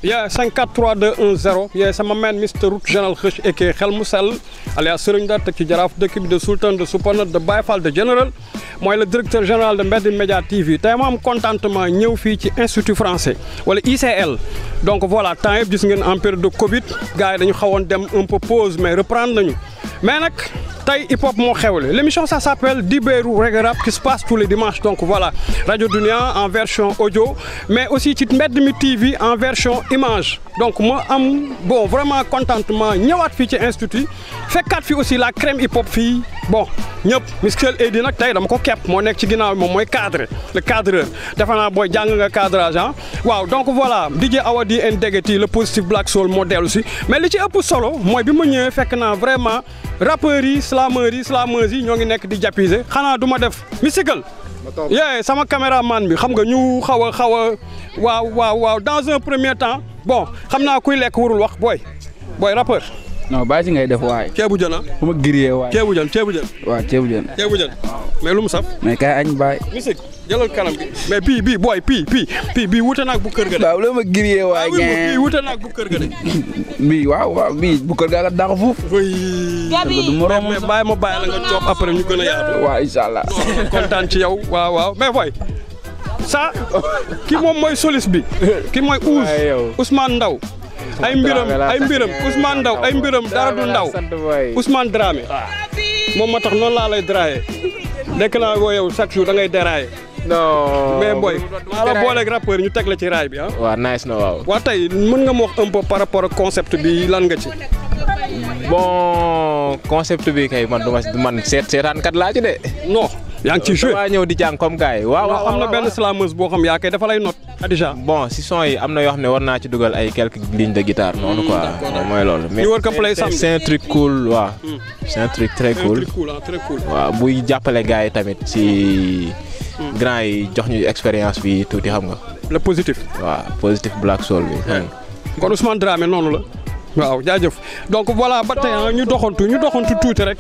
Yeah, 5-4-3-2-1-0. Yeah, c'est ma man Mr. Route General Khush et Khel Moussel, alias Serigne Dar Tek ci Jaraaf d'équipe de Sultan de Soupana de Baye Fall de General. Moi le directeur général de Mbed Media TV. Tay ma am contentement ñëw fii ci Institut français wala ICL. Donc voilà, temps yëpp gis ngeen en période de Covid, gars yi dañu xawoon dem un peu pause mais reprendre nañu. Mais nag tey hip hop moo xewle. L'émission ça s'appelle Dibéru Reggae Rap qui se passe tous les dimanches. Donc voilà, Radio Dunia en version audio, mais aussi ci Mbed Mi TV en version image. Donc moi am bon vraiment contentement ñëwaat fii ci institut fekkaat fi aussi la crème hip hop fii bon ñëpp Miskeel Edi nag tey dama ko kepp moo nekk ci ginnaaw moom mooy cadre le cadreur defe naa booy jàng nga cadrage ah waaw donc voilà DJ Awadi and Degeti le positif Black Soul moo dellu si mais li ci ëpp solo mooy bi ma ñëwee fekk naa vraiment rappeurs yi slameurs yi ñoo ngi nekk di jàppise xanaa du ma def Miskeel yee sama caméraman bi xam nga ñu xaw a waaw dans un premier temps bon xam naa kuy lekk warul wax booy rappeur. non bàyyi si ngay def waay. ceebu jën ah. fu ma grillé waay. ceebu jën. waaw ceebu jën. mais lu mu saf. mais kay añ baay. musique jëlal kanam gi mais bii booy bii wute naag bu kër ga de. waaw lu ma grillé waay. bii wute naag bu kër ga de. bii waaw bii bu kër ga la dàq foofu. du moroom mais bàyyi la nga coob après ñu gën a yaatu. waaw incha allah. kontaan ci yow waaw mais booy. ça ki moom mooy solis bi ki mooy Ousmane Ndaw ay mbiram Ousmane Ndaw ay mbiram dara du ndaw Ousmane Dramé moom ma tax noonu laa lay draayee nekk naa woo yow chaque jour da ngay déraillé non mais boy maa la booleeg rappeur ñu teg la ci raay bi ah. waaw nice na waaw. waa tey mën nga ma wax un peu par rapport ak concept bi lan nga ci. bon concept bi kay man seetaankat laa ci de. non yaa ngi ciy joué waa ñëw di jàng comme gars yi waaw am na benn slameuse boo xam yaa kay dafa lay note Adja. bon si son yi am na yoo xam ne war naa ci dugal ay quelques lignes de guitare noonu quoi mooy loolu. mais c'est un truc cool waaw. c'est un truc très cool. waaw buy jàppale gars yi tamit si. grand yi jox ñu expérience bi tuuti xam nga. le positif. waaw positif Black Soul bi. kon Ousmane Dramé noonu la. waaw jaajëf donc voilà ba tey ñu doxantu tuuti rek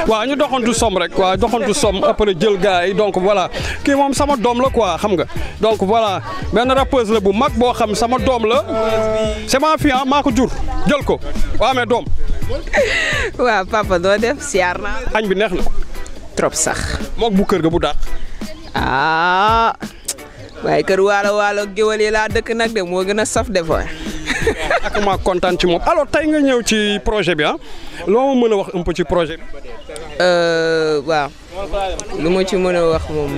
waaw ñu doxantu som rek waaw doxantu som après jël gars yi donc voilà kii moom sama doom la quoi xam nga donc voilà benn rappeuse la bu mag boo xam sama doom la c'est ma fille maa ko jur jël ko waaw mais doom. waaw papa doo def siyaar naa. añ bi neex na. trop sax. moog bu kër ga bu dàq. waaye kër waalo géwël yi laa dëkk nag de moo gën a saf de fa. ak ma kontaan ci moom alors tey nga ñëw ci projet bi loo mën a wax un peu ci projet bi. waaw lu ma ci mën a wax moom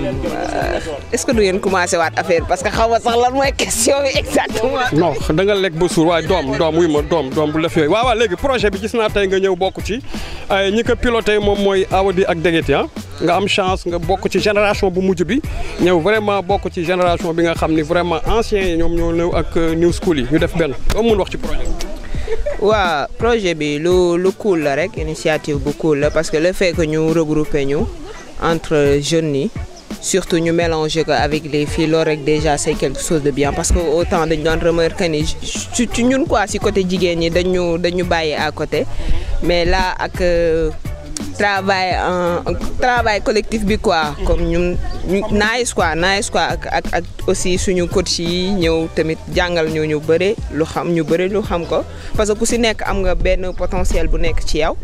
est-ce que du ngeen commencé waat affaire parce que xaw ma sax lan mooy question bi exactement. non da nga lekk ba suur waaye doom wuy ma doom bu def yooyu waaw léegi projet bi gis naa tey nga ñëw bokk ci ñi ko piloté moom mooy Awadi ak Degeti nga am chance nga bokk ci génération bu mujj bi ñëw vraiment bokk ci génération bi nga xam ni vraiment anciens yi ñoom ñoo ñëw ak new school yi ñu def benn doo mun wax ci projet bi. waaw projet bi lu cool la rek initiative bu cool la parce que le fait que ñu regrouper ñu entre jeunes yi surtout ñu mélanger ko avec les filles loolu rek déjà c'est quelque chose de bien parce que autant dañu doon remarquer ni surtout ñun quoi si côté jigéen ñi dañu bàyyi à côté mais là ak travail collectif bi quoi comme ñun nice quoi ak aussi suñu coach yi ñëw tamit jàngal ñu bëre lu xam ko parce que ku si nekk am nga benn potentiel bu nekk ci yow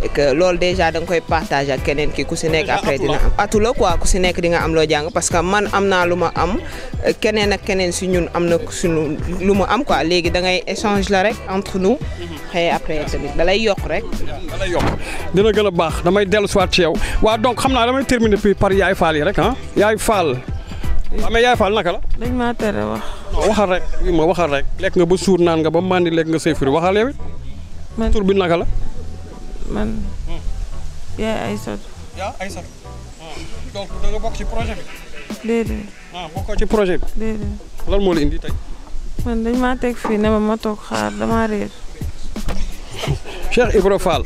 et que loolu déjà da nga koy partager ak keneen ki ku si nekk après dina am atu la quoi ku si nekk di nga am loo jàng parce que man am naa lu ma am keneen ak keneen si ñun am na suñu lu mu am quoi léegi da ngay échange la rek entre nous xëy après tamit da lay yokk rek. dina gën a baax damay dellu si waat ci yow waaw donc xam naa damay terminer puis par Yaay Fall yi rek Yaay Fall. waaw mais Yaay Fall naka la. dañ maa tere wax. waxal rek lekk nga ba suur naan nga ba mandi lekk nga say firi waxal yow it. man tur bi naka la. man Yaay Aïssatou. yaa Aïssatou. donc da nga bokk ci projet bi. déedéet. bokkoo ci projet bi. déedéet. lan moo la indi tey. man dañ maa teg fii ne ma toog xaar damaa réer. Cheikh Ibra Fall.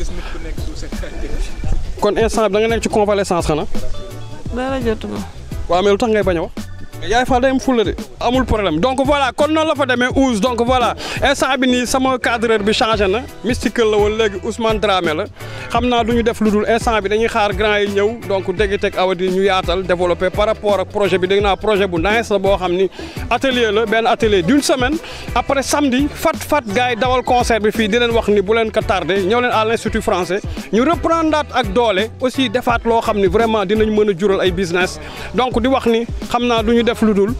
kon instant bi da nga nekk ci convalescence xanaa. dara jotuma. waaw mais lu tax ngay bañ a wax. yaay fa day am fulla de amul problème donc voilà kon noonu la fa demee Ouz donc voilà instant bi nii sama cadreur bi changé na Mystical la woon léegi Ousmane Dramé la xam naa du ñu def lu dul instant bi dañuy xaar grand yi ñëw donc Dégitech Awadi ñu yaatal développé par rapport ak projet bi dégg naa projet bu nice la boo xam ni atelier la benn atelier d'une semaine après samedi fat gars yi dawal concert bi fii di leen wax ni bu leen ko tardé ñëw leen à l'Institut français ñu reprendre ak doole aussi defaat loo xam ni vraiment dinañ mën a jural ay business donc di wax ni xam naa du ñu def lu dul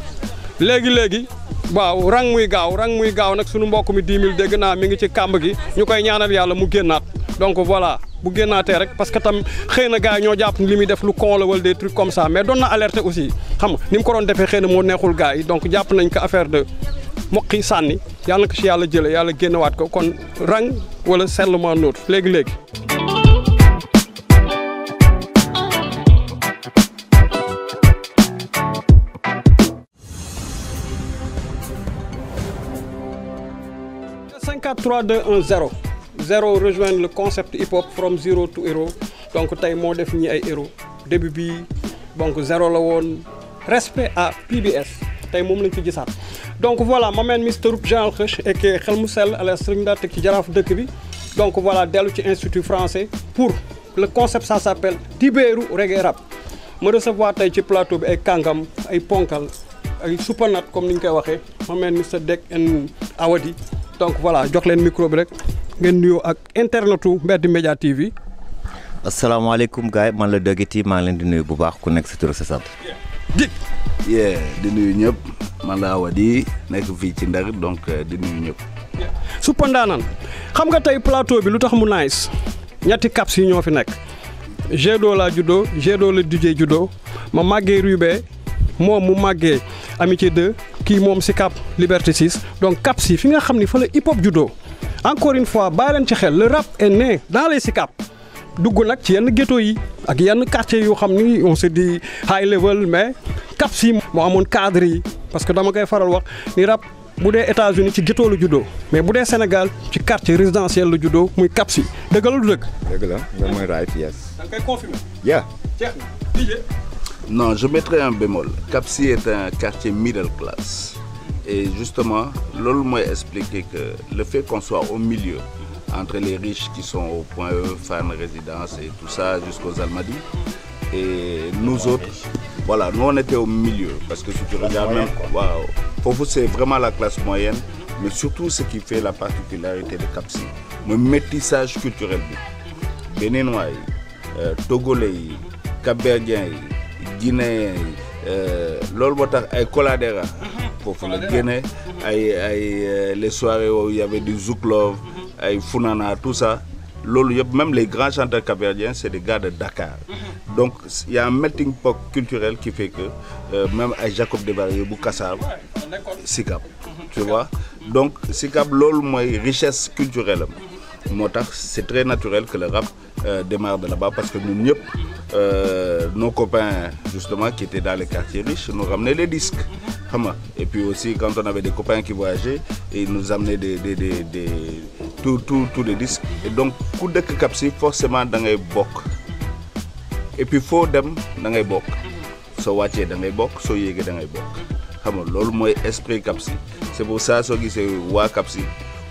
léegi waaw rang muy gaaw nag sunu mbokk mi 10 000 dégg naa mi ngi ci kàmb gi ñu koy ñaanal yàlla mu génnaat donc voilà bu génnaatee rek parce que tam xëy na gars yi ñoo jàpp li muy def lu con la wala des trucs comme ça mais doon na alerter aussi xam nga ni mu ko doon defee xëy na moo neexul gars yi donc jàpp nañ ko affaire de moqi sànni yàlla na ko si yàlla jëlee yàlla génnewaat ko kon rang wala seulement noot léegi. « 3, 2, 1, 0. 0 rejoindre le concept hip-hop from zero to hero. Donc, tey moo def ñi ay héros. Début bi donc 0 la woon. Respect à PBS. Tey moom lañ fi gisaat. Donc voilà, ma meen Mr Root Général Kheuch et xel mu sell à la Serigne Ndar teg ci jaraaf dëkk bi. Donc voilà, dellu ci Institut français pour le concept ça s'appelle Dibéeru Reggae Rap. Ma recevoir tey ci plateau bi ay kàngam, ay ponkal, ay supernat comme ni ñu koy waxee. Ma meen Mr Deg and Awadi. Donc voilà jox leen micro bi rek ngeen nuyoo ak internetu Mbedd Media TV. asalaamaaleykum gars yi man la Dogiti maa ngi leen di nuyu bu baax ku nekk si tur sa sant. Dik. di nuyu ñëpp man la Awadi nekk fii ci Ndar donc di nuyu ñëpp. Suppa Ndaanaan xam nga tey plateau bi lu tax mu nice ñetti caps yi ñoo fi nekk Gédo laa juddoo Gédo la DJ juddoo ma màggee Rubé moom mu màggee Amitié 2 kii moom si Cap Liberté 6 donc Cap si fi nga xam ni fa la hip hop juddoo encore une fois bàyyi leen ci xel le rap est né dans les Sicap dugg nag ci yenn ghetto yi ak yenn quartier yoo xam ni on se dit high level mais Cap si moo amoon cadre yi parce que dama koy faral wax ni rap bu dee États-Unis ci ghetto la juddoo mais bu dee Sénégal ci quartier résidentiel la juddoo muy Cap si dëgg la du dëgg. dëgg la loolu mooy right yes. da nga koy confirmer. yeah. jeex na DJ. Non, je mettrai un bémol. Cap-Si est un quartier middle class. Et justement, l'OL m'a expliqué que le fait qu'on soit au milieu, entre les riches qui sont au point E, Fan Résidence et tout ça, jusqu'aux Almadies, et nous autres, voilà, nous on était au milieu. Parce que si tu regardes même, wow, pour vous c'est vraiment la classe moyenne, mais surtout ce qui fait la particularité de Cap-Si, le métissage culturel. Béninois, Togolais, Cap-Verdien, Guinéen loolu moo tax ay Coladera foofu la génne ay les soirées où il y avait du Zouk Love ay Funana tout ça loolu yëpp même les grands chanteurs capverdiens c'est des gars de Dakar donc il y a un melting pot culturel qui fait que même ay Jacob Desbarrières bu Kassab Sicap tu vois donc Sicap loolu mooy richesse culturelle am moo tax c'est très naturel que le rap démarre de là-bas parce que ñun ñëpp nos copains justement qui étaient dans les quartiers riches nous ramenaient les disques xam nga et puis aussi quand on avait des copains qui voyageaient ils nous amenaient tous les disques et donc ku dëkk Cap-Si forcément da ngay bokk et puis foo dem da ngay bokk soo wàccee da ngay bokk soo yéegee da ngay bokk xam nga loolu mooy esprit Cap-Si c'est pour ça soo gisee waa Cap-Si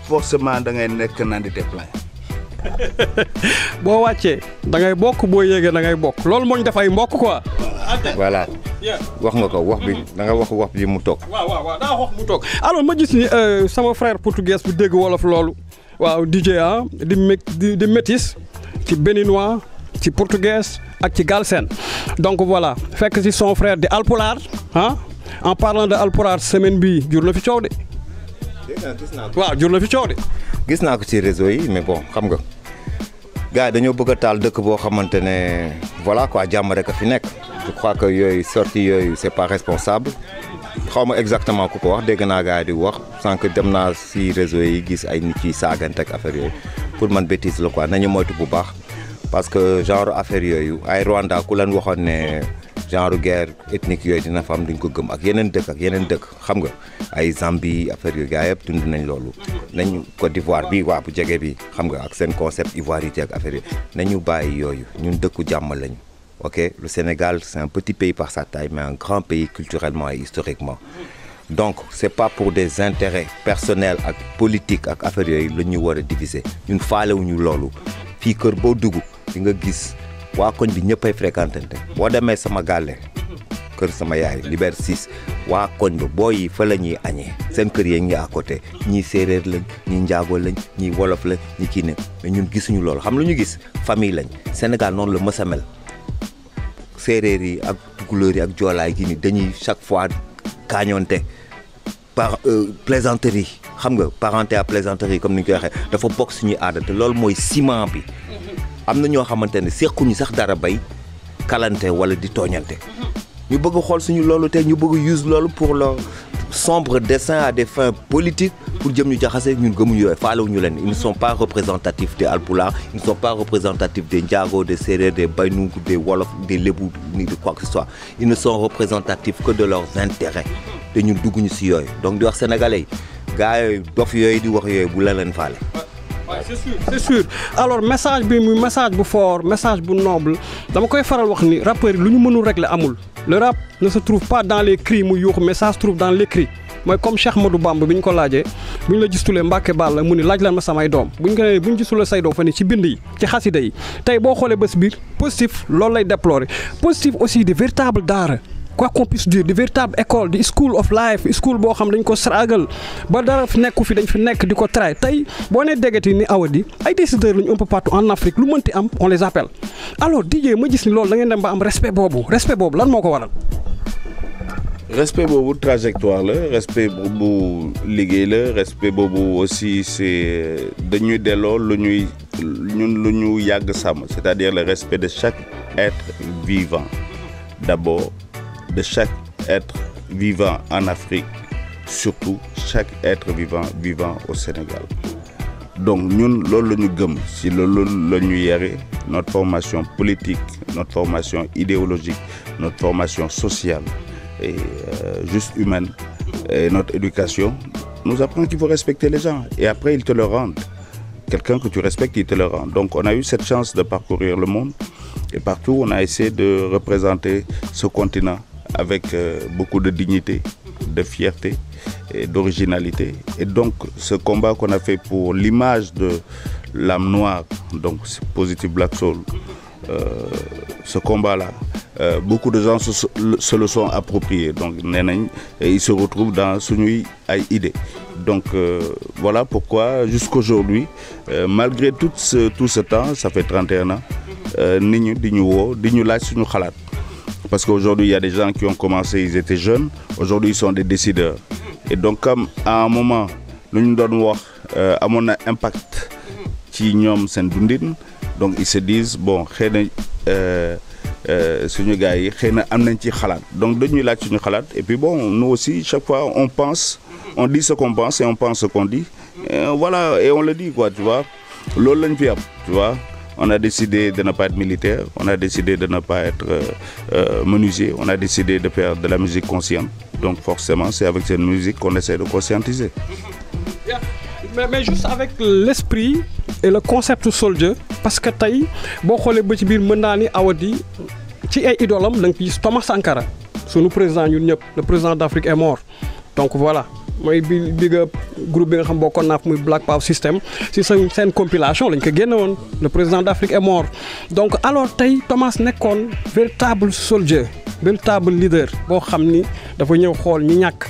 forcément da ngay nekk nandite plein. boo wàccee da ngay bokk boo yéegee da ngay bokk loolu moo ñu def ay mbokk quoi. voilà wax nga ko wax bi da nga wax bi mu toog. waaw daa wax mu toog alors ma gis ni sama frère portugais bu dégg wolof loolu waaw DJ di métis ci béninois ci portugais ak ci galsen donc voilà fekk ci son frère di alpulaar en parlant de alpulaar semaine bi jur na fi coow de. waaw jur na fi coow de. gis naa ko ci réseau yi mais bon xam nga gars yi dañoo bëgg a taal dëkk boo xamante ne voilà quoi jàmm rek a fi nekk je crois que yooyu sortie yooyu c'est pas responsable xaw ma exactement ku ko wax dégg naa gars yi di wax sànq dem naa si réseau yi gis ay nit yi saagante ak affaire yooyu pour man bêtise la quoi nañu moytu bu baax parce que genre affaire yooyu ay Rwanda ku leen waxoon ne genre guerre ethnique yooyu dina fa am duñ ko gëm ak yeneen dëkk xam nga ay Zambie affaire yooyu gars yëpp dund nañ loolu nañ Côte d'Ivoire bi waa bu jege bi xam nga ak seen concept ivoirité ak affaire yi nañu bàyyi yooyu ñun dëkku jàmm lañ ok, le Sénégal c'est un petit pays par sa taille mais un grand pays culturellement et historiquement. Donc c'est pas pour des intérêts personnels ak politiques ak affaires yooyu la ñu war a diviser ñun faalewuñu loolu fii kër boo dugg di nga gis waa koñ bi ñëppay fréquentante boo demee sama gàlle kër sama yaay Liberté 6 waa koñ ba booy yi fa la ñuy añee seen kër yi ngi à côté ñii séeréer lañ ñii njaago lañ ñii wolof lañ ñi kii ne mais ñun gisuñu loolu xam lu ñu gis famille lañ Sénégal noonu la mës a mel séeréer yi ak tukulóor yi ak joolaay gi ni dañuy chaque fois kaañoonte par plaisanterie xam nga parenté à plaisanterie comme ni ñu koy waxee dafa bokk suñuy aada te loolu mooy ciment bi am na ñoo xamante ne sequñu sax dara bay kalante wala di tooñante ñu bëgg xool suñu loolu te ñu bëgg use loolu pour leur sombre dessein à des fins politiques pour jëm ñu jaxase ñun gëmuñu yooyu faalewuñu leen ils ne sont pas représentatifs des Alpulaar ils ne sont pas représentatifs des Njaago des Séeréer des Baynung des Wolof des Lébu ni de quoi que ce soit ils ne sont représentatifs que de leurs intérêts te ñun dugguñu si yooyu donc di wax sénégalais yi gars yooyu dof yooyu di wax yooyu bu la leen faale. c'est sûr alors message bi muy message bu fort message bu noble dama koy faral wax ni rappeurs yi lu ñu mënul régler amul le rap ne se trouve pas dans les cris mu yuuxu mais ça se trouve dans l'écrit mooy comme Cheikh Ahmadou Bamba bi ñu ko laajee bu ñu la gistulee Mbàkke Bàlla mu ni laaj lan ma samay doom bu ñu ko nee bu ñu gisulee say doom fa ni ci bind yi ci xasida yi tey boo xoolee bés biir positif loolu lay déplorer positif aussi de véritable daara quoi qu'on puisse dire di véritable école di school of life school boo xam dañ ko struggle ba dara nekku fi dañ fi nekk di ko try tey boo nee déggati ni Awadi ay décideurs lañu un peu partout en Afrique lu mënti am on les appelle alors DJ ma gis ni loolu da ngeen dem ba am respect boobu lan moo ko waral. respect boobu trajectoire la respect boobu liggéey la respect boobu aussi c'est dañuy delloo lu ñu yàgg sàmm c'est-à-dire le respect de chaque être vivant d'abord de chaque être vivant en Afrique surtout chaque être vivant au Sénégal donc ñun loolu la ñu gëm si loolu la ñu yare notre formation politique notre formation idéologique notre formation sociale et juste humaine et notre éducation nous apprend qu'il faut respecter les gens et après ils te le rendent quelqu'un que tu respectes il te le rend donc on a eu cette chance de parcourir le monde et partout on a essayé de représenter ce continent avec beaucoup de dignité, de fierté et d'originalité. Et donc, ce combat qu'on a fait pour l'image de l'âme noire, donc Positive Black Soul, ce combat-là, beaucoup de gens se le sont appropriés. Donc, ils se retrouvent dans Sunuy idée. Donc, voilà pourquoi, jusqu'aujourd'hui, malgré tout ce temps, ça fait 31 ans, nous disons parce qu'aujourd'hui, il y a des gens qui ont commencé, ils étaient jeunes. Aujourd'hui, ils sont des décideurs. Et donc, comme à un moment, nous nous donnons un impact qui nous dundin, donc ils se disent, bon, suñu gars yi xëy na am nañ ci xalaat donc dañuy laaj suñu xalaat et puis bon nous aussi chaque fois on pense on dit ce qu'on pense et on pense ce qu'on dit et voilà et on le dit quoi tu vois loolu lañ fi am tu vois. On a décidé de ne pas être militaire, on a décidé de ne pas être menuisier, on a décidé de faire de la musique consciente. Donc forcément, c'est avec cette musique qu'on essaie de conscientiser. Mais juste avec l'esprit et le concept soldier, parce que tey boo xoolee ba ci biir mën naa ni Awadi ci ay idolam da nga gis Thomas Sankara sunu président ñun ñëpp le président d'Afrique est mort donc voilà. mooy bi groupe bi nga xam bokkoon naa muy Black Power System si seen compilation lañ ko génne woon le président d'Afrique est mort donc alors tey Thomas nekkoon véritable soldier véritable leader boo xam ni dafa ñëw xool ñi ñàkk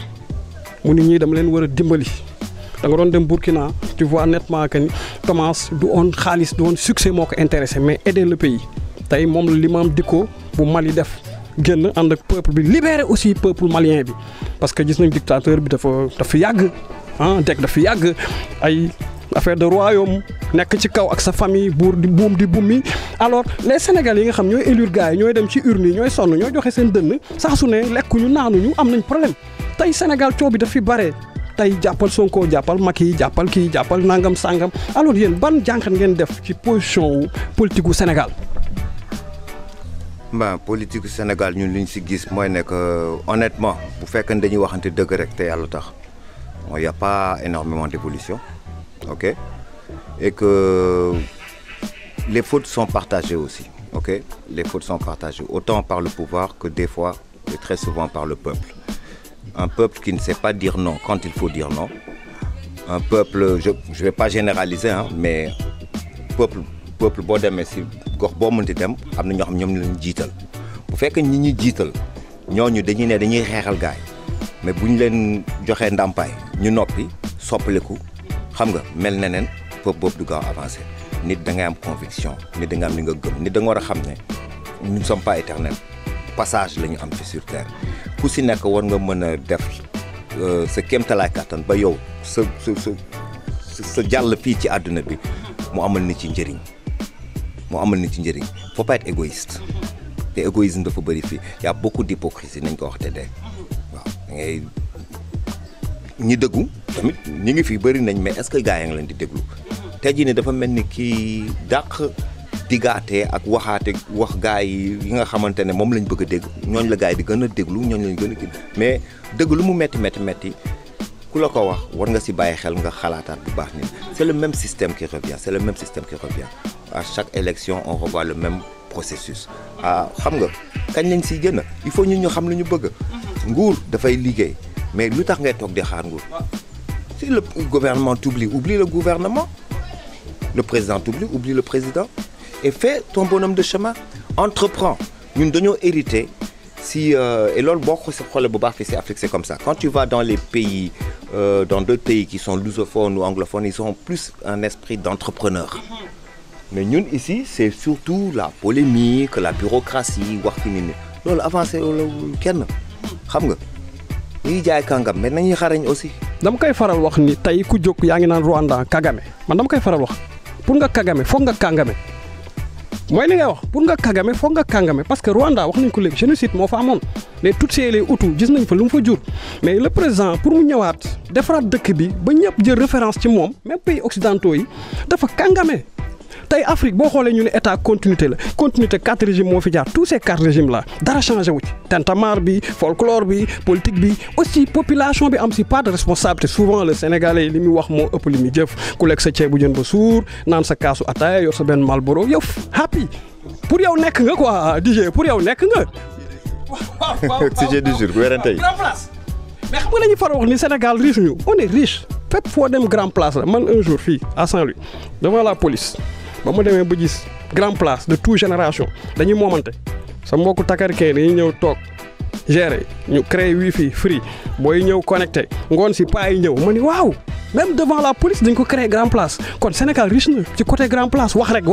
mu ni ñii dama leen war a dimbali da nga doon dem Burkina tu vois nettement que ni Thomas du woon xaalis du woon succès moo ko intéressé mais aider le pays tey moom la l'imam Dicko bu Mali def génn ànd ak peuple bi libérer aussi peuple malien bi parce que gis nañ dictateur bi dafa yàgg dafa yàgg ay affaire de royaume nekk ci kaw ak sa famille buur di buum di bummi alors les Sénégalais yi nga xam ñooy élire gars yi ñooy dem ci urne yi ñooy sonn ñooy joxe seen dënn saa su ne lekkuñu naanuñu am nañ problème tey Sénégal coow bi daf fi bare tey jàppal Sonko jàppal Macky jàppal kii jàppal nangam sangam alors yéen ban jàngat ngeen def ci position politique gu Sénégal. Politique du Sénégal ñun li ñu si gis mooy ne que honnêtement bu fekkee ne dañuy waxante dëgg rek te yàlla tax il y a pas énormément d'évolution ok et que les fautes sont partagées aussi ok, les fautes sont partagées, autant par le pouvoir que des fois et très souvent par le peuple. Un peuple qui ne sait pas dire non quand il faut dire non. Un peuple, je ne vais pas généraliser, hein, mais peuple boo demee si gox boo mënti dem am na ñoo xam ñoom lañ jiital bu fekkee ñi ñuy jiital ñooñu dañuy ne dañuy xeexal gaay mais bu ñu leen joxee ndàmpaay ñu noppi soppaliku xam nga mel neneen peuple boobu du gaaw avancé nit da ngay am conviction nit da nga am li nga gëm nit da nga war a xam ne nous ne sommes pas éternels passage la ñu am fi sur terre ku si nekk war nga mën a def sa kéemtalaay kattan ba yow sa jàll fii ci àdduna bi mu amal nit ci njëriñ faut pas être égoïste te égoïsme dafa bëri fii y a beaucoup d'hypocrisie nañ ko wax te dee waaw da ngay ñi dëggu tamit ñi ngi fii bëri nañ mais est-ce que gars yi nga leen di déglu tey jii ne dafa mel ni kii dàq diggaatee ak waxaate wax gars yi nga xamante ne moom lañ bëgg a dégg ñooñ la gars yi di gën a déglu ñooñ lañ gën a kii mais dëgg lu mu metti ku la ko wax war nga si bàyyi xel nga xalaataat bu baax ni c'est le même système qui revient à chaque élection on revoit le même processus xam nga kañ lañ siy génn il faut ñun ñu xam lu ñu bëgg nguur dafay liggéey mais lu tax ngay toog di xaar nguur si le gouvernement t'oublie oublie le gouvernement le président t'oublie oublie le président et fais ton bonhomme de chemin entreprends ñun dañoo hérité si et loolu boo ko xoolee bu baax fii si Afrique c'est comme ça quand tu vas dans les pays dans d'autres pays qui sont lusophones ou anglophones ils ont plus un esprit d'entrepreneur mais ñun ici c'est surtout la polémique la bureaucratie wax ki ni loolu avancé wala kenn xam nga ñuy jaay kàngam mais nañuy xarañ aussi. dama koy faral wax ni tey ku jóg yaa ngi naan Rwanda Kagame man dama koy faral wax pour nga Kagame foog nga kàngame mooy li ngay wax pour nga Kagame foog nga kàngame parce que Rwanda wax nañ ko léegi génocide moo fa amoon les Tutsis les Hutus gis nañ fa lu mu fa jur mais le président pour mu ñëwaat defaraat dëkk bi ba ñëpp jël référence ci moom même pays occidentaux yi dafa kàngame. tey Afrique boo xoolee ñu ne état continuité la continuité 4 régimes moo fi jaar tous ces 4 régimes là dara changé wu ci tintamarre bi folklore bi politique bi aussi population bi am si part de responsabilité souvent le Sénégalais li muy wax moo ëpp li muy jëf ku lekk sa ceebu jën ba suur naan sa kaasu ataaya yor sa benn Marlboro yow happy pour yow nekk nga quoi DJ pour yow nekk nga. sujet du jour weerante yi. mais xam nga la ñuy faral wax ni Sénégal riche ñu on est riche fépp foo dem grand place la man un jour fii à Saint-Louis devant la police. ba mu demee ba gis grand place de toute génération dañuy moomante sa mbokku takarkee dañuy ñëw toog gérer ñu créer wifi free booy ñëw connecté ngoon si paa yi ñëw ma ni waaw même devant la police dañ ko créer grand place kon Sénégal riche na ci côté grand place wax rek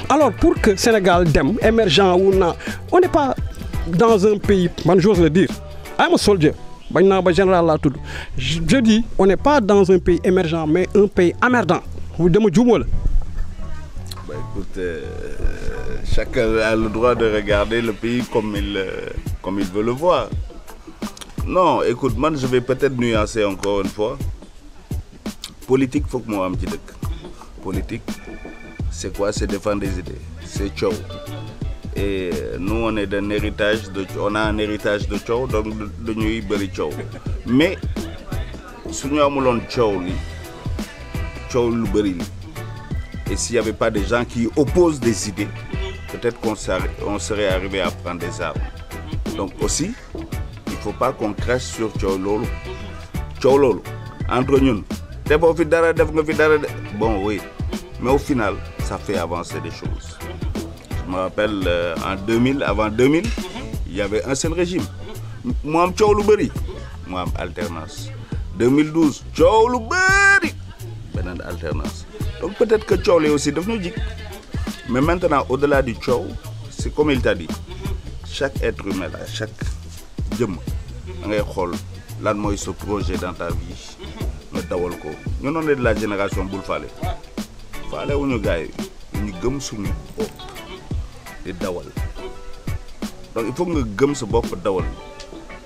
alors pour que Sénégal dem émergent wu na on n'est pas dans un pays man j'ose le dire I'm a soldier bañ naa ba général laa tudd je dis on n'est pas dans un pays émergent mais un pays émergent dama juumoo la. Écoute, chacun a le droit de regarder le pays comme il veut le voir. Non, écoute, man, je vais peut-être nuancer encore une fois. Politique, faut que moi am ci dëkk. Politique, c'est quoi? C'est défendre des idées. C'est coow. Et nous, on est on a un héritage de coow, donc dañuy bëri coow. Mais suñu amuloon coow li coow lu bëri li. Et s'il n'y avait pas des gens qui opposent des idées, peut-être qu'on serait arrivé à prendre des armes. Donc aussi, il ne faut pas qu'on crache sur Tcholo. Entre nous, bon oui, mais au final, ça fait avancer des choses. Je me rappelle, en 2000, avant 2000, il y avait un seul régime. Moi, moi, alternance. 2012, Tcholo Beri, beneen alternance. Donc peut-être que coow li aussi daf ñu jik mais maintenant au-delà du coow c'est comme il t'a dit chaque être humain là chaque jëmm da ngay xool lan mooy ce projet dans ta vie nga dawal ko ñu noonu de la génération bul faale wuñu gars yi ñu gëm suñu bopp di dawal donc il faut nga gëm sa bopp dawal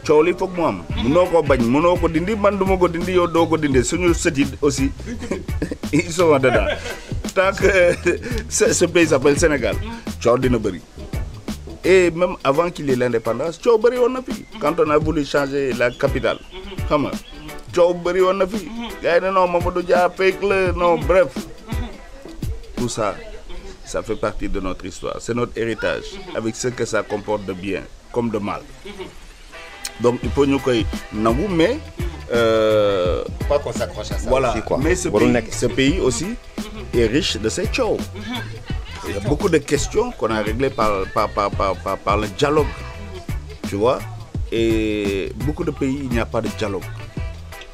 coow li foog mu am mënoo ko bañ mënoo ko dindi man duma ko dindi yow doo ko dindi suñu sët yi aussi ils sont dedans tant que ce pays s'appelle Sénégal coow dina bëri et même avant qu'il y ait l'indépendance coow bëri woon na fi quand on a voulu changer la capitale xam nga coow bëri woon na fi gars yi ne non Mamadou Dia fake la non bref tout ça ça fait partie de notre histoire. C'est notre héritage, avec ce que ça comporte de bien comme de mal. Donc il faut nous nous mais pas qu'on s'accroche à ça. Voilà. Aussi, quoi. Mais ce pays aussi est riche de ces choses. Il y a beaucoup de questions qu'on a réglées par le dialogue, tu vois. Et beaucoup de pays, il n'y a pas de dialogue.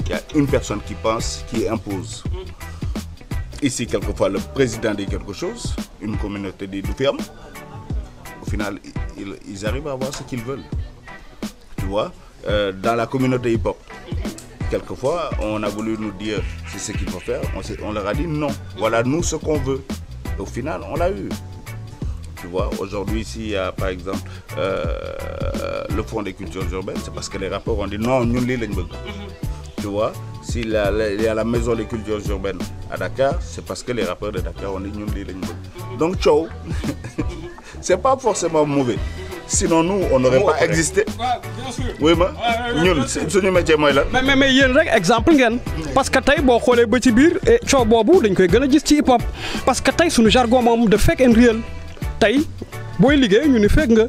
Il y a une personne qui pense, qui impose. Ici, quelquefois, le président dit quelque chose, une communauté dit du ferme. Au final, ils arrivent à avoir ce qu'ils veulent. Tu vois, dans la communauté hip-hop, quelquefois, on a voulu nous dire c'est ce qu'il faut faire. On leur a dit non. Voilà, nous, ce qu'on veut. Et au final, on l'a eu. Tu vois, aujourd'hui, s'il y a par exemple le Fonds des cultures urbaines, c'est parce que les rappeurs ont dit non, nous, les tu vois, s'il y a la maison des cultures urbaines à Dakar, c'est parce que les rappeurs de Dakar ont dit nous, les donc, ciao, c'est pas forcément mauvais. Sinon, nous, on n'aurait pas existé. Oui, mais nous, c'est notre métier. Mais il y a un exemple. Parce que si on regarde le biir et coow boobu dañ koy gën a gis ci hip hop parce que tey suñu jargon moom de fake and real tey booy liggéey ñu ni fekk nga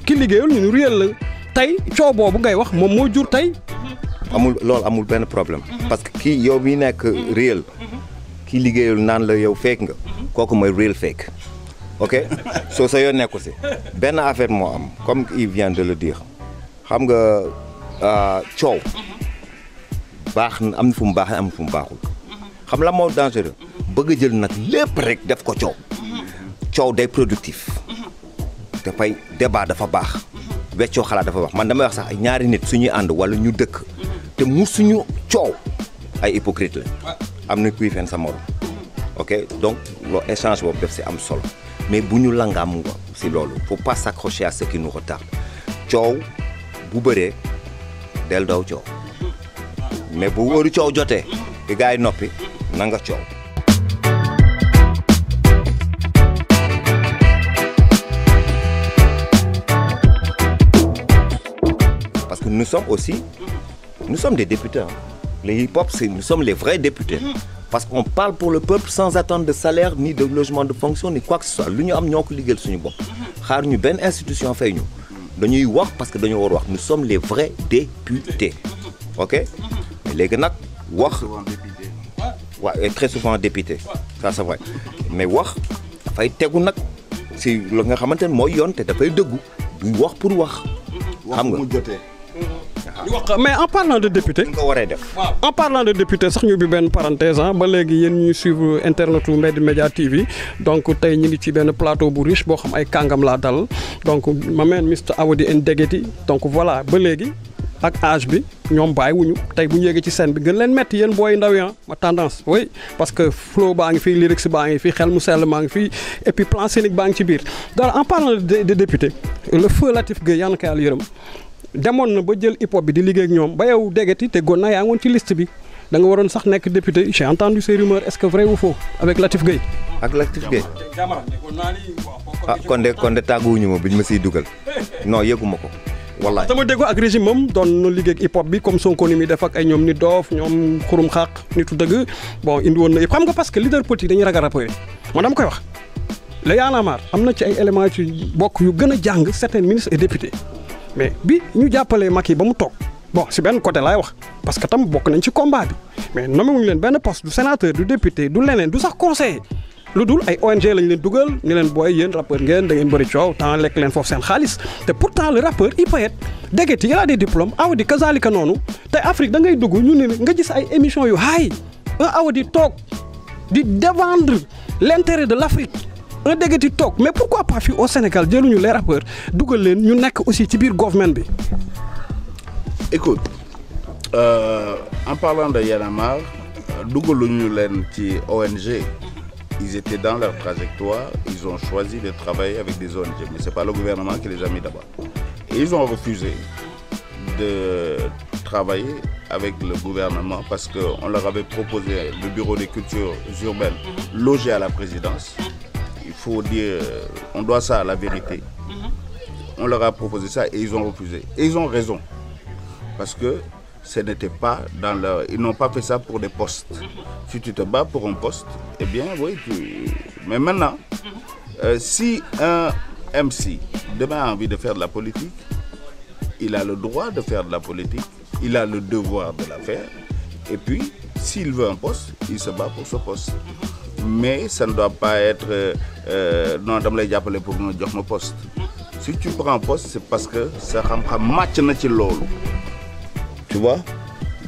ki liggéeyul ñu ni real la tey coow boobu ngay wax moom moo jur tey. amul benn problème parce que kii yow mi nekk real ki liggéeyul naan la yow fake nga kooku mooy real fake. ok soo sa yoon nekku si benn affaire moo am comme il vient de le dire xam nga coow baax na am na fu mu baax am na fu mu baaxul xam la moo dangereux bëgg a jël nag lépp rek def ko coow day productif dafay débat dafa baax weccoo xalaat dafa baax man damay wax sax ay ñaari nit suñuy ànd wala ñu dëkk te musuñu coow ay hypocrite la am na kuy fen sa morom ok donc loo échange boobu def si am solo mais bu ñu langaam nga si loolu faut pas s'accrocher à ce qui nous retarde coow bu bëree del daw coow mais bu wóoru coow jotee di gars yi noppi na nga coow. parce que nous sommes des députés hein. Les hip-hop nous sommes les vrais députés. Parce qu'on parle pour le peuple sans attendre de salaire, ni de logement de fonction, ni quoi que ce soit. L'Union am ñoo ko liggéeyal suñu bopp. Xaar ñu benn institution fay ñu. Dañuy wax parce que dañoo war a wax. Nous sommes les vrais députés. Ok? Léegi nag wax. waaw et très souvent député. Ça c'est vrai. Mais wax dafay tegu nag si lu nga xamante ne mooy yoon te dafay dëggu. duy wax pour wax. xam nga mais en parlant de député en parlant de député sax ñu bi benn parenthèse ba léegi yéen ñuy suivre internetu Mbed Media TV donc tey ñu ngi ci benn plateau bu riche boo xam ay kàngam laa dal donc ma meen Mr Awadi Ndegeti donc voilà ba léegi ak âge bi ñoom bàyyi wuñu tey bu ñu yéegee ci scène bi gën leen metti yéen booy ndaw yi ma tendance oui parce que flow baa ngi fii lyrics baa ngi fii xel mu sell maa ngi fii et puis plan scénique baa ngi ci biir donc en parlant de député le feu Latif Gueye yàlla na ko yàlla yërëm demoon na ba jël hip hop bi di liggéey ak ñoom ba yow Degeti te gon naa yaa ngi woon ci liste bi da nga waroon sax nekk député j'ai entendu ces rumeurs est-ce que vrai ou faux avec Latif Gueye. ak Latif Gueye ah kon de tàgguwuñu ma biñ ma siy dugal non yëguma ko wallaay. dama déggoo ak régime moom doon na liggéey ak hip hop bi comme Sonko ni mi def ak ay ñoom nit doof ñoom xurum xaq nitu dëgg bon indi woon na yëpp xam nga parce que leader politique dañuy ragal rappeur man dama koy wax. la Y'en a marre am na ci ay éléments ci bokk yu gën a jàng certains ministres et députés. mais bi ñu jàppalee Macky ba mu toog bon si benn côté laay wax parce que tam bokk nañ ci combat bi mais nommé wuñu leen benn poste du sénateur du député du leneen du sax conseiller lu dul ay ONG lañ leen dugal ni leen booy yéen rappeur ngeen da ngeen bëri coow temps lekk leen foofu seen xaalis te pourtant le rappeur il peut être Degeti il a des diplômes Awadi kazalika noonu te Afrique da ngay dugg ñu ne nga gis ay émissions yu haay un Awadi toog di défendre l'intérêt de l'Afrique un Degeti toog mais pourquoi pas fii au Sénégal jëluñu les rappeurs dugal leen ñu nekk aussi ci biir government bi. Écoute en parlant de Y'en a marre dugaluñu leen ci ONG ils étaient dans leur trajectoire ils ont choisi de travailler avec des ONG mais c'est pas le gouvernement qui les a mis là-bas et ils ont refusé de travailler avec le gouvernement parce que on leur avait proposé le bureau des cultures urbaines logé à la présidence. Il faut dire, on doit ça à la vérité. On leur a proposé ça et ils ont refusé. Et ils ont raison. Parce que ce n'était pas dans leur... Ils n'ont pas fait ça pour des postes. Si tu te bats pour un poste, eh bien, oui, mais maintenant, si un MC demain a envie de faire de la politique, il a le droit de faire de la politique, il a le devoir de la faire, et puis, s'il veut un poste, il se bat pour ce poste. Mais ça ne doit pas être non, je vais appeler pour nous donner un poste. Si tu prends un poste, c'est parce que ça match naturel. Tu vois?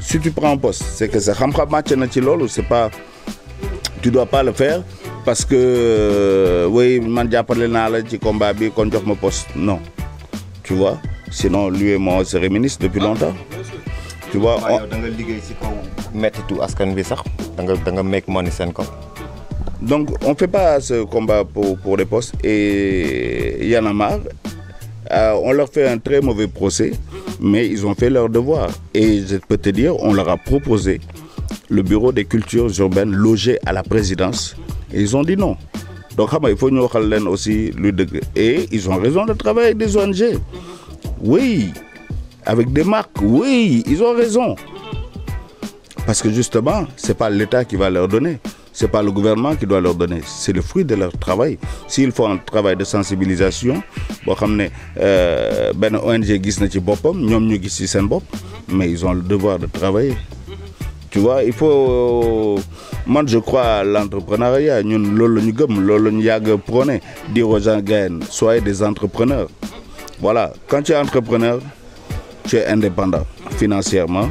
Si tu prends un poste, c'est que ça match naturel, c'est pas... Tu ne dois pas le faire parce que oui, je appelé dans combat qu'on donne mon poste. Non. Tu vois? Sinon, lui et moi, on serait ministre depuis longtemps. Tu vois? Donc, on ne fait pas ce combat pour les postes et il y en a marre. On leur fait un très mauvais procès, mais ils ont fait leur devoir. Et je peux te dire, on leur a proposé le bureau des cultures urbaines logé à la présidence. Et ils ont dit non. Donc, il faut nous aussi le degré. Et ils ont raison de travailler avec des ONG. Oui, avec des marques. Oui, ils ont raison. Parce que justement, ce n'est pas l'État qui va leur donner. Ce n'est pas le gouvernement qui doit leur donner. C'est le fruit de leur travail. S'ils font un travail de sensibilisation, ben ONG gis na ci bopam, ñom ñu gis ci sen bop, mais ils ont le devoir de travailler. Tu vois, il faut... Moi, je crois à l'entrepreneuriat. Nous, loolu ñu gëm, loolu ñu yàgg prôné, dire aux gens, soyez des entrepreneurs. Voilà, quand tu es entrepreneur, tu es indépendant financièrement.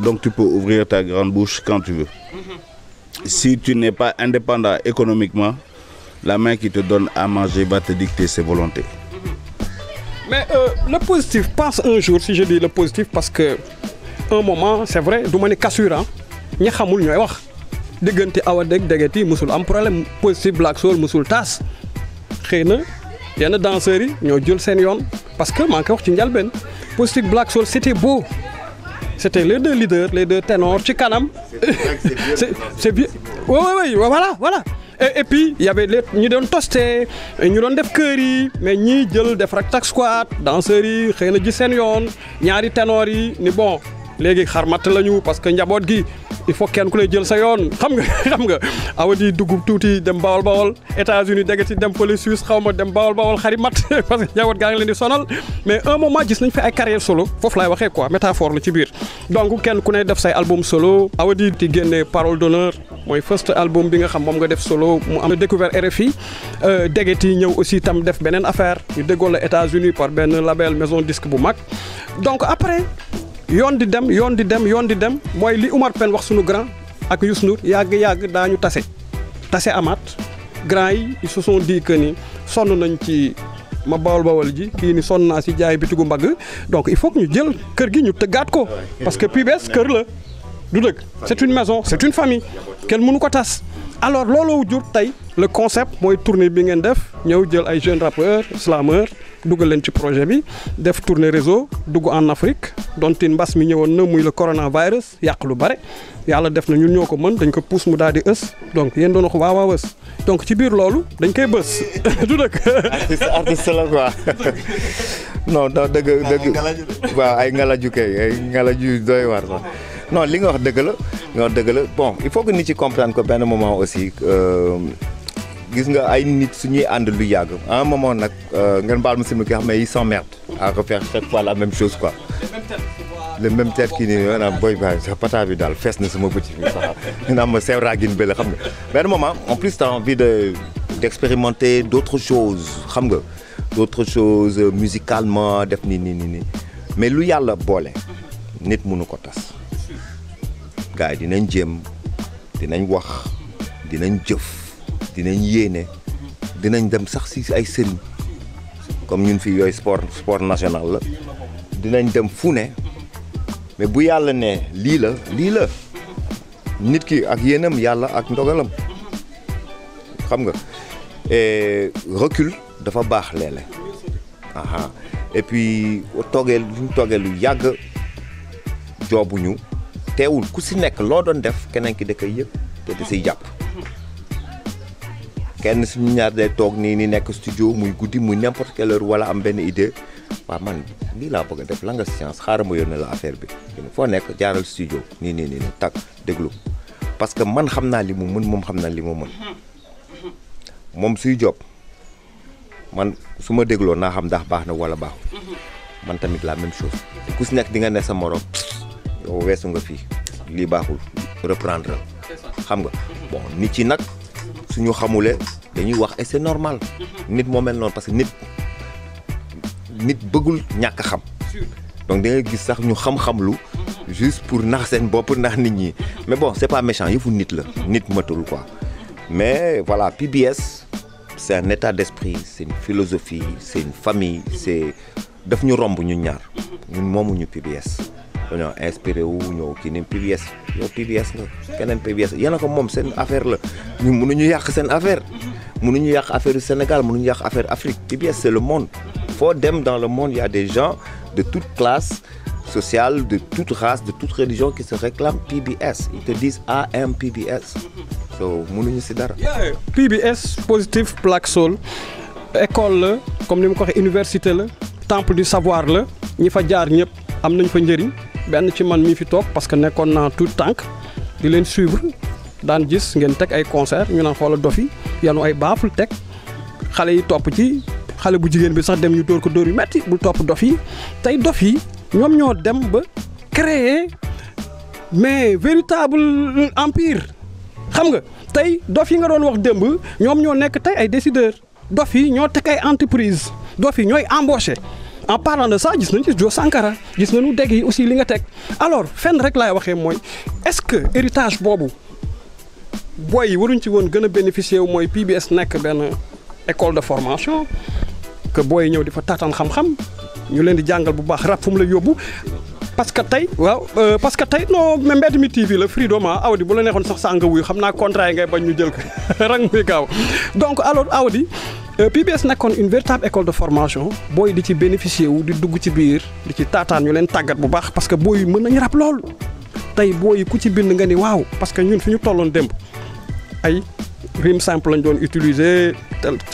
Donc tu peux ouvrir ta grande bouche quand tu veux. Si tu n'es pas indépendant économiquement, la main qui te donne à manger va te dicter ses volontés. Mais le positif, pense un jour, si je dis le positif, parce que un moment, c'est vrai, du ma ne cassure, ñi xamul ñooy wax diggante Awa Deg Degeti musul am problème positif Black Soul musul tas xëy na yenn danseurs yi ñoo jël seen yoon parce que maa ngi koy wax ci njëlbeen positif Black Soul c'était beau. C'était les deux leaders, les deux ténors, Chikanam. C'est bien. Oui, voilà. Et puis, il y avait les... Nous avons tosté, nous avons fait curry, mais nous avons fait fractac squat, danserie, nous avons fait nous avons ténori, mais bon, les gens ont parce que nous avons dit il faut kenn ku lay jël sa yoon xam nga Awa di dugg tuuti dem Bawol États-Unis Degeti dem police Suisse xawma dem Bawol xari mat parce que njaboot gaa ngi leen di sonal mais un moment gis nañ fi ay carrière solo foofu laay waxee quoi métaphore la ci biir donc kenn ku ne def say album solo Awa di génne parole d'honneur mooy first album bi nga xam moom nga def solo mu am découvert RFI Degeti ñëw aussi tam def beneen affaire ñu déggoon la États-Unis par benn label maison disque bu mag donc après yoon di dem mooy li Oumar Pène wax sunu grand ak Youssou Ndour yàgg daañu tase amaat grand yi ils se sont dit que ni sonn nañ ci ma bawal ji kii ni sonn naa si jaay bitigu mbagg donc il faut que ñu jël kër gi ñu tëggaat ko parce que PBS kër la du dëgg c'est une maison c'est une famille kenn mënu ko tas alors looloo jur tey le concept mooy tournée bi ngeen def ñëw jël ay jeunes rappeurs slameurs dugal leen ci projet bi def tournée réseau dugg en Afrique donte mbas mi ñëwoon na muy le coronavirus yàq lu bare yàlla def na ñun ñoo ko mën dañ ko pousse mu daal di ës donc yéen doon wax waaw ës donc ci biir loolu dañ koy bës du dëkk. artiste la quoi non dëgg waaw ay ngalaju kay ay ngalaju doy waar sax non li nga wax dëgg la bon il faut que nit ci comprendre que benn moment aussi. gis nga ay nit suñuy ànd lu yàgg à un moment nag ngeen baal ma si mu ki xam ne ils s'emmerdent à refaire chaque fois la même chose quoi. le même tête kii nii maanaam booy ba sa pata bi daal fees na sama bëti bi sax naan ma sew ragin bi la xam nga benn moment en plus t'as envie d'expérimenter d'autres choses xam nga d'autres choses musicalement def nii mais lu yàlla boole nit mënu ko tas gars yi dinañ jéem dinañ wax dinañ jëf dinañ yéene dinañ dem sax si ay sëriñ comme ñun fii yooyu sport national la dinañ dem fu ne mais bu yàlla ne lii la nit ki ak yéenam yàlla ak ndogalam xam nga recul dafa baax léeg-léeg et puis toogee lu yàgg joobuñu teewul ku si nekk loo doon def keneen ki da koy yëg te da siy jàpp kenn suñu ñaar day toog nii nekk studio muy guddi muy n'importe quelle heure wala am benn idée waaw man lii laa bëgg a def la nga science xaaral ma yónnee la affaire bi foo nekk jaaral studio nii tak déglu parce que man xam naa li mu mën moom xam naa li mu mën moom suy job man su ma dégloo naa xam ndax baax na wala baaxul man tamit la même chose ku si nekk di nga ne sa morom yow weesu nga fii lii baaxul reprendre xam nga bon nit ci nag suñu xamulee dañuy wax et c'est normal nit moo mel noonu parce que nit bëggul ñàkk a xam donc da ngay gis sax ñu xam-xam lu juste pour nax seen bopp ndax nit ñi mais bon c'est pas méchant yëfu nit la nit matul quoi mais voilà PBS c'est un état d'esprit c'est une philosophie c'est une famille c'est daf ñu romb ñun ñaar ñun moomuñu PBS dañoo inspiré wu ñëw kii ni PBS yow PBS nga keneen PBS yéen a ko moom seen affaire la ñun mënuñu yàq seen affaire mënuñu yàq affaire du Sénégal mënuñu yàq affaire Afrique PBS c'est le monde foo dem dans le monde il y a des gens de toute classe sociale de toute race de toute religion qui se réclament PBS ils te disent AM PBS so mënuñu si dara. PBS Positive Black Soul école la comme ni ma ko waxee université la temple du savoir la ñi fa jaar ñëpp am nañ fa njëriñ benn ci man mii fi toog parce que nekkoon naa tout tànk di leen suivre daan gis ngeen teg ay concert ñu naan xoola dof yi yanu ay baaful teg xale yi topp ci xale bu jigéen bi sax dem ñu dóor ko dóor yu metti bul topp dof yi tey dof yi ñoom ñoo dem ba créer mais véritable empire xam nga tey dof yi nga doon wax démb ñoom ñoo nekk tey ay décideurs dof yi ñoo teg ay entreprise dof yi ñooy embauché en parlant de ça gis nañu ci Joe Sankara gis nañu dégg yi aussi li nga teg alors fenn rek laay waxee mooy est-ce que héritage boobu booy yi waruñ ci woon gën a bénéficier wu mooy PBS nekk benn école de formation que booy yi ñëw di fa taataan xam-xam ñu leen di jàngal bu baax rap fu mu la yóbbu parce que tey waaw parce que tey non mais Mbedd mi TV la Freedom Awdi bu la neexoon sax saa nga wuyu xam naa contrat yi ngay bañ ñu jël ko rang muy gaaw donc alors Awdi PBS nekkoon une véritable école de formation booy di ci bénéficier wu di dugg ci biir di ci taataan ñu leen tàggat bu baax parce que booy yi mën nañu rap lool tey booy yi ku ci bind nga ni waaw parce que ñun fi ñu tolloon démb ay rime simple lañ doon utiliser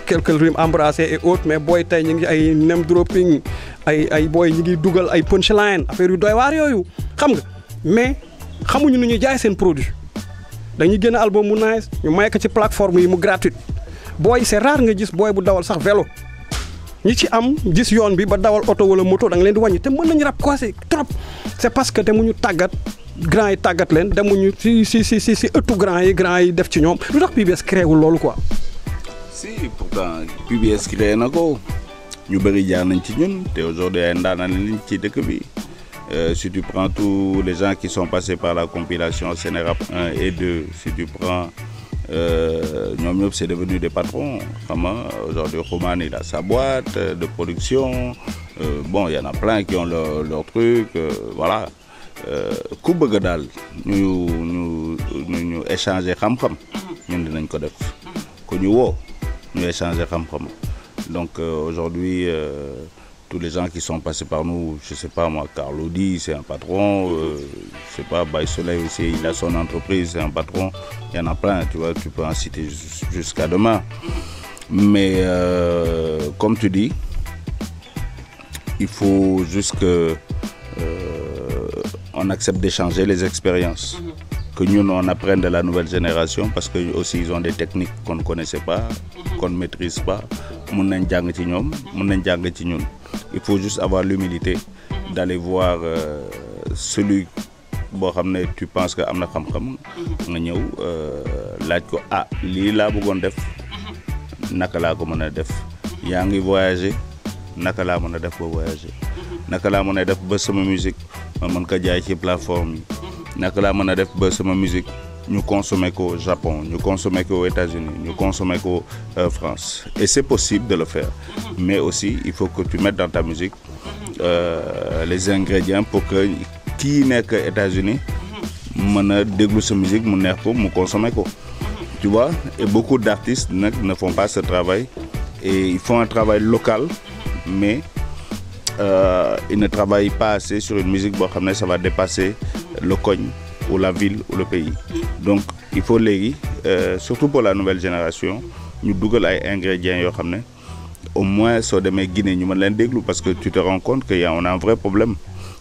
quelques rimes embrassées et autres mais booy tey ñu ngi ay name dropping ay booy ñu ngi dugal ay punchline affaire yu doy waar yooyu xam nga mais xamuñu nu ñuy jaay seen produit dañuy génn album mu nice ñu may ko ci plateforme yi mu gratuite booy c'est rare nga gis booy bu dawal sax vélo ñi ci am gis yoon bi ba dawal oto wala moto da nga leen di wàññi te mën nañu rap quoi trop c'est parce que demuñu tàggat grand yi tàggat leen demuñu si ëttu grand yi def ci ñoom lu tax PBS créé wul loolu quoi. si pourtant PBS créé na ko ñu bëri jaar nañ ci ñun te aujourd'hui ay ndaanaan lañ ci dëkk bi si tu prends tous les gens qui sont passés par la compilation Sénérap 1 et 2 si tu prends ñoom ñëpp c'est devenu des patrons xam nga aujourd'hui Xuman il a sa boîte de production bon il y en a plein qui ont leur truc voilà ku bëgg daal ñu échanger xam-xam ñun dinañ ko def ku ñu woo ñu échanger xam-xam donc aujourd'hui tous les gens qui sont passés par nous je sais pas moi Carlou D c'est un patron je sais pas Baye Soleil aussi il a son entreprise c'est un patron il y en a plein tu vois tu peux en citer jusqu'à demain mais comme tu dis il faut juste que on accepte d'échanger les expériences que nous on apprenne de la nouvelle génération parce que aussi ils ont des techniques qu'on ne connaissait pas qu'on ne maîtrise pas mun nañ jàng ci ñoom mun nañ jàng ci ñun il faut juste avoir l'humilité d'aller voir celui boo xam ne tu penses que am na xam-xam nga ñëw laaj ko lii laa bëggoon def naka laa ko mën a def yaa ngi voyager naka laa mën a def ba voyager naka laa mën a def ba sama musique ma mën ko jaay ci plateforme yi naka laa mën a def ba sama musique ñu consommer ko au Japon ñu consommer ko aux États-Unis ñu consommer ko France et c'est possible de le faire mais aussi il faut que tu mettes dans ta musique les ingrédients pour que kii nekk États-Unis mën a déglu sa musique mu neex ko mu consommer ko tu vois et beaucoup d'artistes nag ne font pas ce travail et ils font un travail local mais ils ne travaillent pas assez sur une musique boo xam ne ça va dépasser le coin ou la ville ou le pays donc il faut léegi surtout pour la nouvelle génération ñu dugal ay ingrédients yoo xam ne au moins soo demee Guinée ñu mën leen déglu parce que tu te rends compte que on a un vrai problème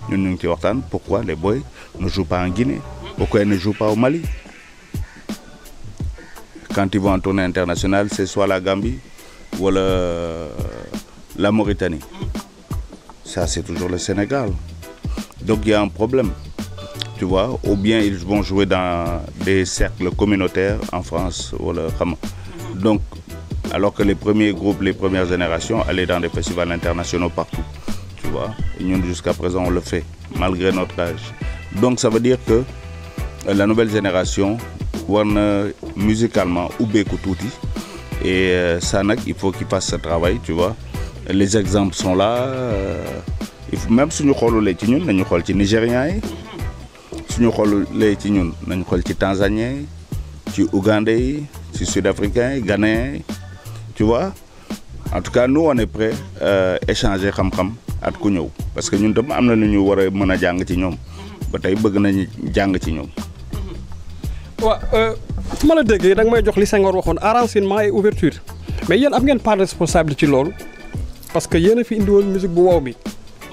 ñun ñu ngi ci waxtaan pourquoi les boys ne jouent pas en Guinée pourquoi ils ne jouent pas au Mali quand ils vont en tournée internationale c'est soit la Gambie wala la Mauritanie ça c'est toujours le Sénégal donc il y a un problème tu vois ou bien ils vont jouer dans des cercles communautaires en France wala xam donc alors que les premiers groupes les premières générations allaient dans des festivals internationaux partout tu vois et ñun jusqu'à présent on le fait malgré notre âge donc ça veut dire que la nouvelle génération war na musicalement ubbeeku tuuti et ça nag il faut qu'ils fassent ce travail tu vois les exemples sont là il faut même suñu xoolulee ci ñun nañu xool ci Nigérians yi suñu xoolulee ci ñun nañu xool ci Tanzaniens yi ci Ougandais yi ci Sud-Africains yi Ghanéens yi tu vois en tout cas nous on est prêt échanger xam-xam at ku ñëw parce que ñun tam am na lu ñu war a mën a jàng ci ñoom ba tey bëgg nañu jàng ci ñoom. waaw su ma la déggee da nga may jox li Senghor waxoon enracinement et ouverture mais yéen am ngeen part de responsabilité ci loolu parce que yéen a fi indi woon musique bu wow bi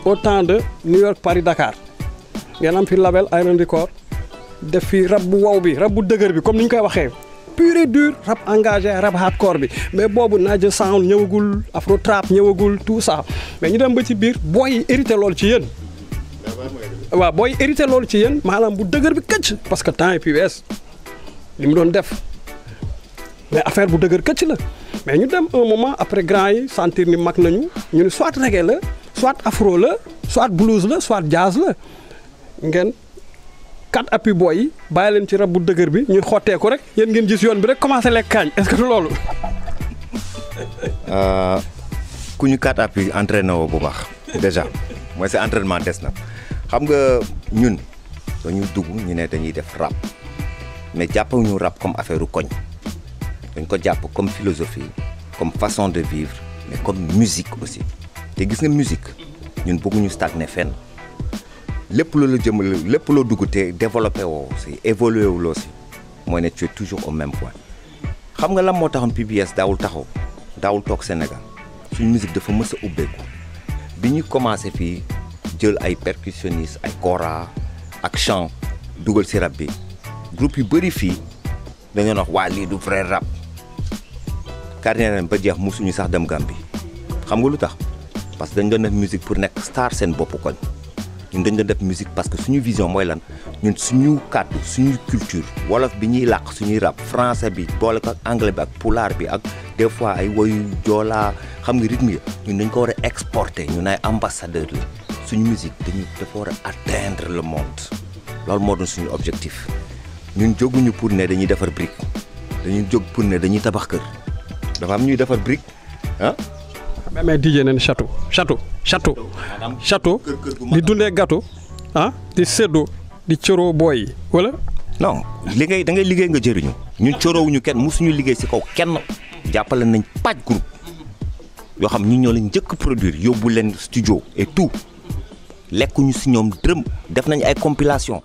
au temps de New York Paris Dakar ngeen am fi label Iron Record def fi rap bu wow bi rap bu dëgër bi comme ni ñu koy waxee. pur et dur rap engagé rap hardcore bi mais boobu Naija Sound ñëwagul afro trap ñëwagul tout ça mais ñu dem ba ci biir booy hérité loolu ci yéen waaw booy hérité loolu ci yéen maanaam bu dëgër bi këcc parce que temps et puis wees li mu doon def mais affaire bu dëgër këcc la mais ñu dem un moment après grand yi sentir ni mag nañu ñu ne soit reggae la soit afro la soit blues la soit jazz la ngeen 4 appui booy yi bàyyi leen ci rab bu dëgër bi ñuy xotteeku rek yéen ngeen gis yoon bi rek commencé lekk kaañ est-ce que du loolu. ku ñu 4 appui entraîné woo bu baax déjà mooy sa entraînement des na xam nga ñun dañu dugg ñu ne dañuy def rap mais jàppuñu rap comme affaire koñ dañ ko jàpp comme philosophie comme façon de vivre mais comme musique aussi te gis nga musique ñun bëgguñu stagner fenn. lépp loo la jëmale lépp loo dugg te développé woo si évolué wu loo si mooy ne tu es toujours au même point xam nga lan moo taxoon PBS daawul taxaw daawul toog Sénégal suñu musique dafa mës a ubbeeku bi ñu commencé fii jël ay percussionnistes ay kora ak chant dugal si rap bi groupe yu bëri fii dañoo wax waa lii du vrai rap carrière ba jeex musuñu sax dem Gambie xam nga lu tax parce que dañ doon def musique pour nekk star seen bopp koñ ñun dañ doon def musique parce que suñu vision mooy lan ñun suñu kàddu suñu culture wolof bi ñuy làq suñuy rap français bi boole ko ak anglais bi ak pulaar bi ak des fois ay woyu joolaa xam nga rythme yi ñun dañ ko war a exporter ñun ay ambassadeur la suñu musique dafa war a atteindre le monde loolu moo doon suñu objectif ñun jóguñu pour ne dañuy defar brique dañuy jóg pour ne dañuy tabax kër dafa am ñuy defar brique ah. mais DJ neen château di dundee gâteau ah di séddoo di coro booy yi wala. non liggéey da ngay liggéey nga jëriñu ñun coroowuñu kenn musuñu liggéey si kaw kenn jàppale nañ paj groupe yoo xam ñun ñoo leen njëkk produire yóbbu leen studio et tout lekkuñu si ñoom dërëm def nañ ay compilation